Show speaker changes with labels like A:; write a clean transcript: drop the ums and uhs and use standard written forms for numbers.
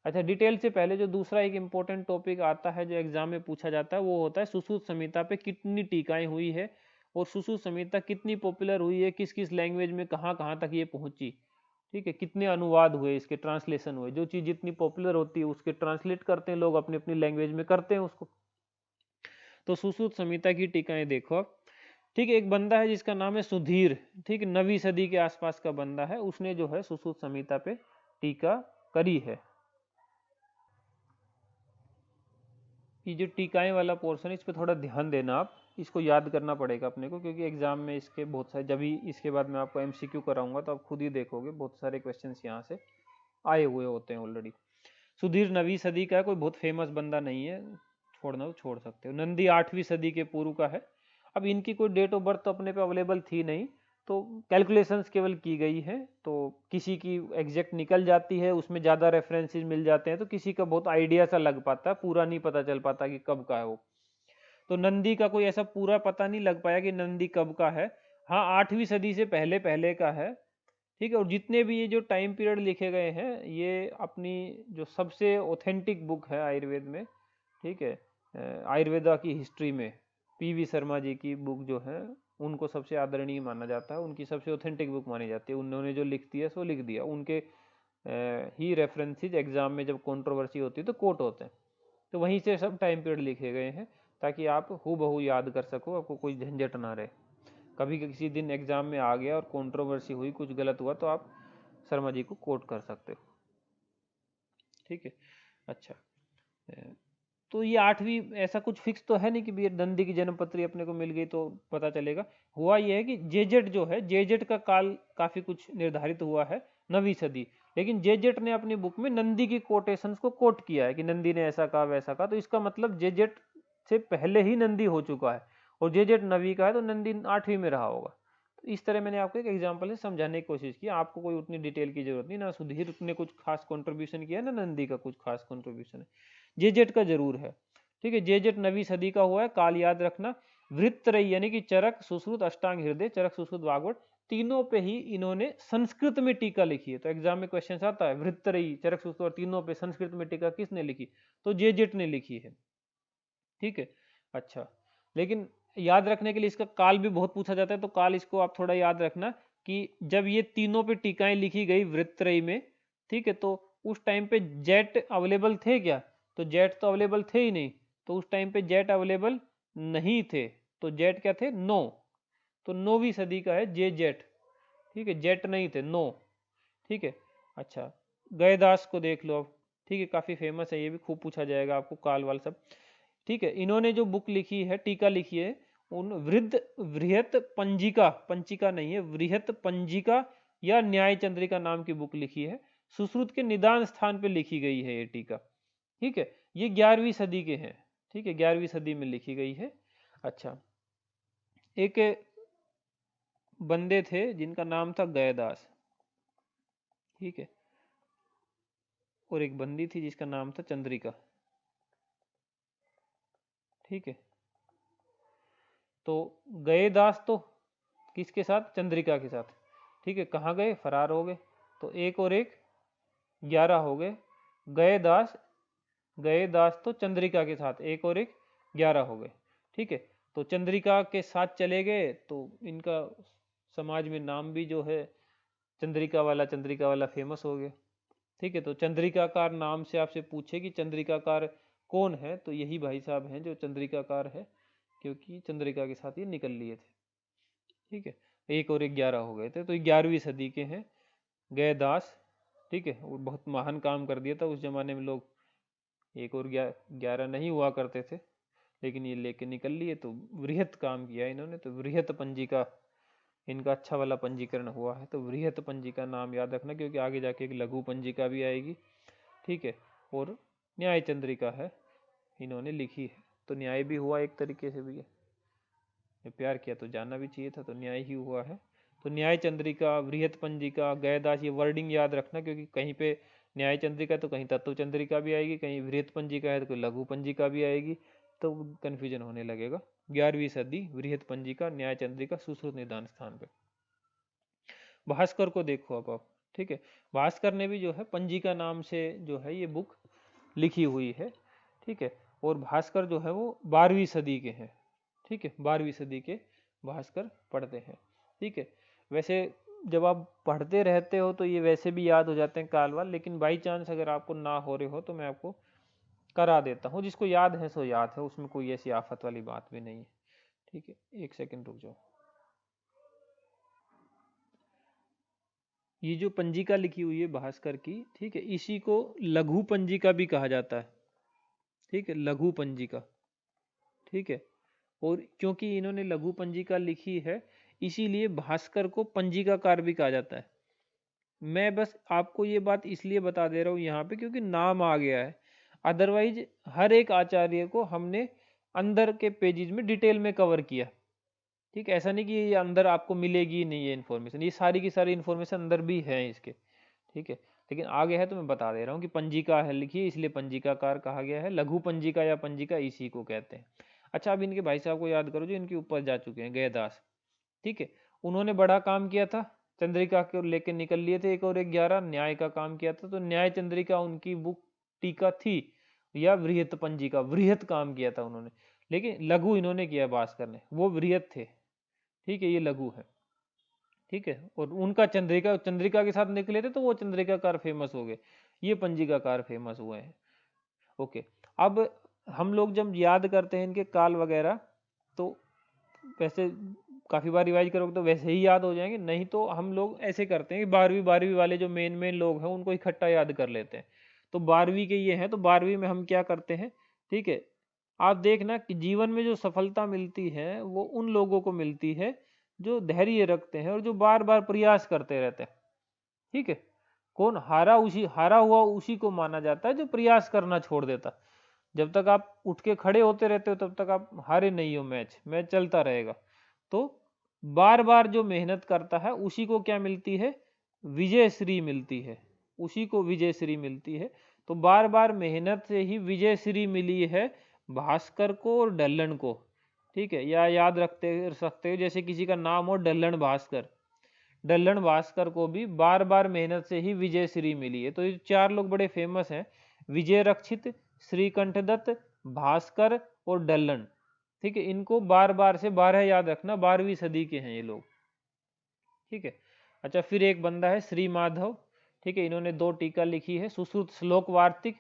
A: अच्छा, डिटेल से पहले जो दूसरा एक इम्पोर्टेंट टॉपिक आता है जो एग्जाम में पूछा जाता है, वो होता है सुश्रुत संहिता पे कितनी टीकाएं हुई है और सुश्रुत संहिता कितनी पॉपुलर हुई है, किस किस लैंग्वेज में कहाँ कहाँ तक ये पहुंची। ठीक है, कितने अनुवाद हुए, इसके ट्रांसलेशन हुए। जो चीज़ जितनी पॉपुलर होती है उसके ट्रांसलेट करते हैं लोग, अपनी अपनी लैंग्वेज में करते हैं उसको। तो सुश्रुत संहिता की टीकाएं देखो अब। ठीक है, एक बंदा है जिसका नाम है सुधीर। ठीक है, 9वीं सदी के आसपास का बंदा है, उसने जो है सुश्रुत संहिता पे टीका करी है। ये जो टीकाएं वाला पोर्शन है, इस पे थोड़ा ध्यान देना आप, इसको याद करना पड़ेगा अपने को, क्योंकि एग्जाम में इसके बहुत सारे, जब भी इसके बाद मैं आपको एमसीक्यू कराऊंगा तो आप खुद ही देखोगे बहुत सारे क्वेश्चंस यहाँ से आए हुए होते हैं ऑलरेडी। सुधीर 9वीं सदी का है, कोई बहुत फेमस बंदा नहीं है, छोड़ना तो छोड़ सकते हो। नंदी 8वीं सदी के पूर्व का है। अब इनकी कोई डेट ऑफ बर्थ तो अपने पे अवेलेबल थी नहीं, तो कैलकुलेशंस केवल की गई है। तो किसी की एग्जैक्ट निकल जाती है, उसमें ज़्यादा रेफरेंसेस मिल जाते हैं, तो किसी का बहुत आइडिया सा लग पाता है, पूरा नहीं पता चल पाता कि कब का है वो। तो नंदी का कोई ऐसा पूरा पता नहीं लग पाया कि नंदी कब का है। हाँ, 8वीं सदी से पहले पहले का है। ठीक है, और जितने भी ये जो टाइम पीरियड लिखे गए हैं, ये अपनी जो सबसे ऑथेंटिक बुक है आयुर्वेद में। ठीक है, आयुर्वेदा की हिस्ट्री में पीवी शर्मा जी की बुक जो है, उनको सबसे आदरणीय माना जाता है, उनकी सबसे ऑथेंटिक बुक मानी जाती है। उन्होंने जो लिख दिया सो लिख दिया, उनके ही रेफरेंसेस एग्जाम में जब कंट्रोवर्सी होती है तो कोट होते हैं। तो वहीं से सब टाइम पीरियड लिखे गए हैं, ताकि आप हूबहू याद कर सको, आपको कोई झंझट ना रहे। कभी किसी दिन एग्जाम में आ गया और कंट्रोवर्सी हुई, कुछ गलत हुआ, तो आप शर्मा जी को कोट कर सकते हो। ठीक है, अच्छा। तो ये 8वीं, ऐसा कुछ फिक्स तो है नहीं कि नंदी की जन्मपत्री अपने को मिल गई तो पता चलेगा। हुआ ये है कि जेजेट जो है, जेजेट का काल काफी कुछ निर्धारित हुआ है, 9वीं सदी। लेकिन जेजेट ने अपनी बुक में नंदी की कोटेशंस को कोट किया है कि नंदी ने ऐसा कहा वैसा कहा, तो इसका मतलब जेजेट से पहले ही नंदी हो चुका है, और जेजेट 9वीं का है तो नंदी 8वीं में रहा होगा। तो इस तरह मैंने आपको एक एग्जाम्पल से समझाने की कोशिश की। आपको कोई उतनी डिटेल की जरूरत नहीं, ना सुधीर ने कुछ खास कंट्रीब्यूशन किया, ना नंदी का कुछ खास कंट्रीब्यूशन है। जेजेट का जरूर है। ठीक है, जेजेट 9वीं सदी का हुआ है, काल याद रखना। वृत्तरयी यानी कि चरक, सुश्रुत, अष्टांग हृदय, चरक, सुश्रुत, वाग्भट, तीनों पे ही इन्होंने संस्कृत में टीका लिखी है। तो एग्जाम में क्वेश्चन आता है, वृत्तरयी, चरक, सुश्रुत और तीनों पे संस्कृत में टीका किसने लिखी? तो जेजेट ने लिखी है। ठीक है, अच्छा। लेकिन याद रखने के लिए इसका काल भी बहुत पूछा जाता है, तो काल इसको आप थोड़ा याद रखना कि जब ये तीनों पे टीकाएं लिखी गई वृत्तरयी में, ठीक है, तो उस टाइम पे जेट अवेलेबल थे क्या? तो जेट तो अवेलेबल थे ही नहीं, तो उस टाइम पे जेट अवेलेबल नहीं थे। तो जेट क्या थे? नो। तो 9वीं सदी का है जे जेट। ठीक है, जेट नहीं थे, नो। ठीक है, अच्छा। गयदास को देख लो अब। ठीक है, काफी फेमस है, ये भी खूब पूछा जाएगा आपको, काल वाल सब। ठीक है, इन्होंने जो बुक लिखी है, टीका लिखी है, उन वृद्ध वृहत पंजिका, पंचिका नहीं है, वृहत पंजिका या न्याय चंद्रिका नाम की बुक लिखी है। सुश्रुत के निदान स्थान पे लिखी गई है ये टीका। ठीक है, ये 11वीं सदी के हैं। ठीक है, 11वीं सदी में लिखी गई है। अच्छा, एक बंदे थे जिनका नाम था गयदास। ठीक है, और एक बंदी थी जिसका नाम था चंद्रिका। ठीक है, तो गए दास तो किसके साथ? चंद्रिका के साथ। ठीक है, कहाँ गए? फरार हो गए। तो एक और एक 11 हो गए। गए दास, गए दास तो चंद्रिका के साथ, एक और एक 11 हो गए। ठीक है, तो चंद्रिका के साथ चले गए, तो इनका समाज में नाम भी जो है चंद्रिका वाला फेमस हो गया। ठीक है, तो चंद्रिकाकार नाम से आपसे पूछे कि चंद्रिकाकार कौन है, तो यही भाई साहब हैं जो चंद्रिकाकार है, क्योंकि चंद्रिका के साथ ये निकल लिए थे। ठीक है, एक और एक 11 हो गए थे, तो 11वीं सदी के हैं गए दास। ठीक है, वो बहुत महान काम कर दिया था उस जमाने में। लोग एक और 11 नहीं हुआ करते थे, लेकिन ये लेके निकल लिए, तो वृहत काम किया इन्होंने। तो वृहत पंजिका इनका अच्छा वाला पंजीकरण हुआ है। तो वृहत पंजिका नाम याद रखना, क्योंकि आगे जाके एक लघु पंजिका भी आएगी। ठीक है, और न्याय चंद्रिका है, इन्होंने लिखी है। तो न्याय भी हुआ एक तरीके से भी, प्यार किया तो जाना भी चाहिए था, तो न्याय ही हुआ है। तो न्याय चंद्रिका, वृहत पंजिका, गयदास, ये वर्डिंग याद रखना, क्योंकि कहीं पे न्याय चंद्रिका तो कहीं तत्व चंद्रिका भी आएगी, कहीं वृहत पंजिका है तो कोई लघु पंजिका भी आएगी, तो कन्फ्यूजन होने लगेगा। 11वीं सदी, वृहत पंजिका, न्याय चंद्रिका, सुश्रुत निदान स्थान पे। भास्कर को देखो अब आप। ठीक है। भास्कर ने भी जो है पंजिका नाम से जो है ये बुक लिखी हुई है। ठीक है। और भास्कर जो है वो 12वीं सदी के हैं। ठीक है, 12वीं सदी के भास्कर पढ़ते हैं। ठीक है। वैसे जब आप पढ़ते रहते हो तो ये वैसे भी याद हो जाते हैं काल वाल, लेकिन बाई चांस अगर आपको ना हो रहे हो तो मैं आपको करा देता हूँ। जिसको याद है सो याद है, उसमें कोई ऐसी आफत वाली बात भी नहीं है। ठीक है, एक सेकंड रुक जाओ। ये जो पंजिका लिखी हुई है भास्कर की, ठीक है, इसी को लघु पंजिका भी कहा जाता है। ठीक है, लघु पंजिका। ठीक है। और क्योंकि इन्होंने लघु पंजिका लिखी है, इसीलिए भास्कर को पंजिकाकार भी कहा जाता है। मैं बस आपको ये बात इसलिए बता दे रहा हूँ यहाँ पे क्योंकि नाम आ गया है। अदरवाइज हर एक आचार्य को हमने अंदर के पेजेस में डिटेल में कवर किया। ठीक है, ऐसा नहीं कि ये अंदर आपको मिलेगी ही नहीं ये इन्फॉर्मेशन, ये सारी की सारी इन्फॉर्मेशन अंदर भी है इसके। ठीक है, लेकिन आगे है तो मैं बता दे रहा हूँ कि पंजिका है लिखी, इसलिए पंजिकाकार कहा गया है। लघु पंजिका या पंजिका इसी को कहते हैं। अच्छा, अब इनके भाई साहब को याद करो जो इनके ऊपर जा चुके हैं, गयदास। ठीक है, उन्होंने बड़ा काम किया था, चंद्रिका को लेकर निकल लिए थे, 1 और 1 11 न्याय का काम किया था। तो न्याय चंद्रिका उनकी बुक टीका थी, या वृहत पंजिका, वृहत काम किया था उन्होंने। लेकिन लघु इन्होंने किया भास्कर ने, वो वृहत थे। ठीक है, ये लघु है। ठीक है, और उनका चंद्रिका, चंद्रिका के साथ निकले थे तो वो चंद्रिकाकार फेमस हो गए, ये पंजिकाकार फेमस हुए हैं। ओके। अब हम लोग जब याद करते हैं इनके काल वगैरह, तो वैसे काफी बार रिवाइज करोगे तो वैसे ही याद हो जाएंगे, नहीं तो हम लोग ऐसे करते हैं कि 12वीं वाले जो मेन मेन लोग हैं उनको इकट्ठा याद कर लेते हैं। तो 12वीं के ये हैं, तो 12वीं में हम क्या करते हैं, ठीक है, आप देखना कि जीवन में जो सफलता मिलती है वो उन लोगों को मिलती है जो धैर्य रखते हैं और जो बार बार प्रयास करते रहते हैं। ठीक है, कौन हारा हुआ उसी को माना जाता है जो प्रयास करना छोड़ देता। जब तक आप उठ के खड़े होते रहते हो तब तक आप हारे नहीं हो, मैच चलता रहेगा। तो बार बार जो मेहनत करता है उसी को क्या मिलती है, विजय श्री मिलती है, उसी को विजय श्री मिलती है। तो बार बार मेहनत से ही विजय श्री मिली है भास्कर को और डल्लन को। ठीक है, या याद रखते सकते हो, जैसे किसी का नाम हो डल्लन भास्कर, डल्लन भास्कर को भी बार बार मेहनत से ही विजय श्री मिली है। तो ये 4 लोग बड़े फेमस हैं, विजय रक्षित, श्रीकंठदत्त, भास्कर और डल्लन। ठीक है, इनको बार बार से 12 याद रखना, 12वीं सदी के हैं ये लोग। ठीक है। अच्छा, फिर एक बंदा है श्री माधव। ठीक है, इन्होंने 2 टीका लिखी है, सुश्रुत श्लोक वार्तिक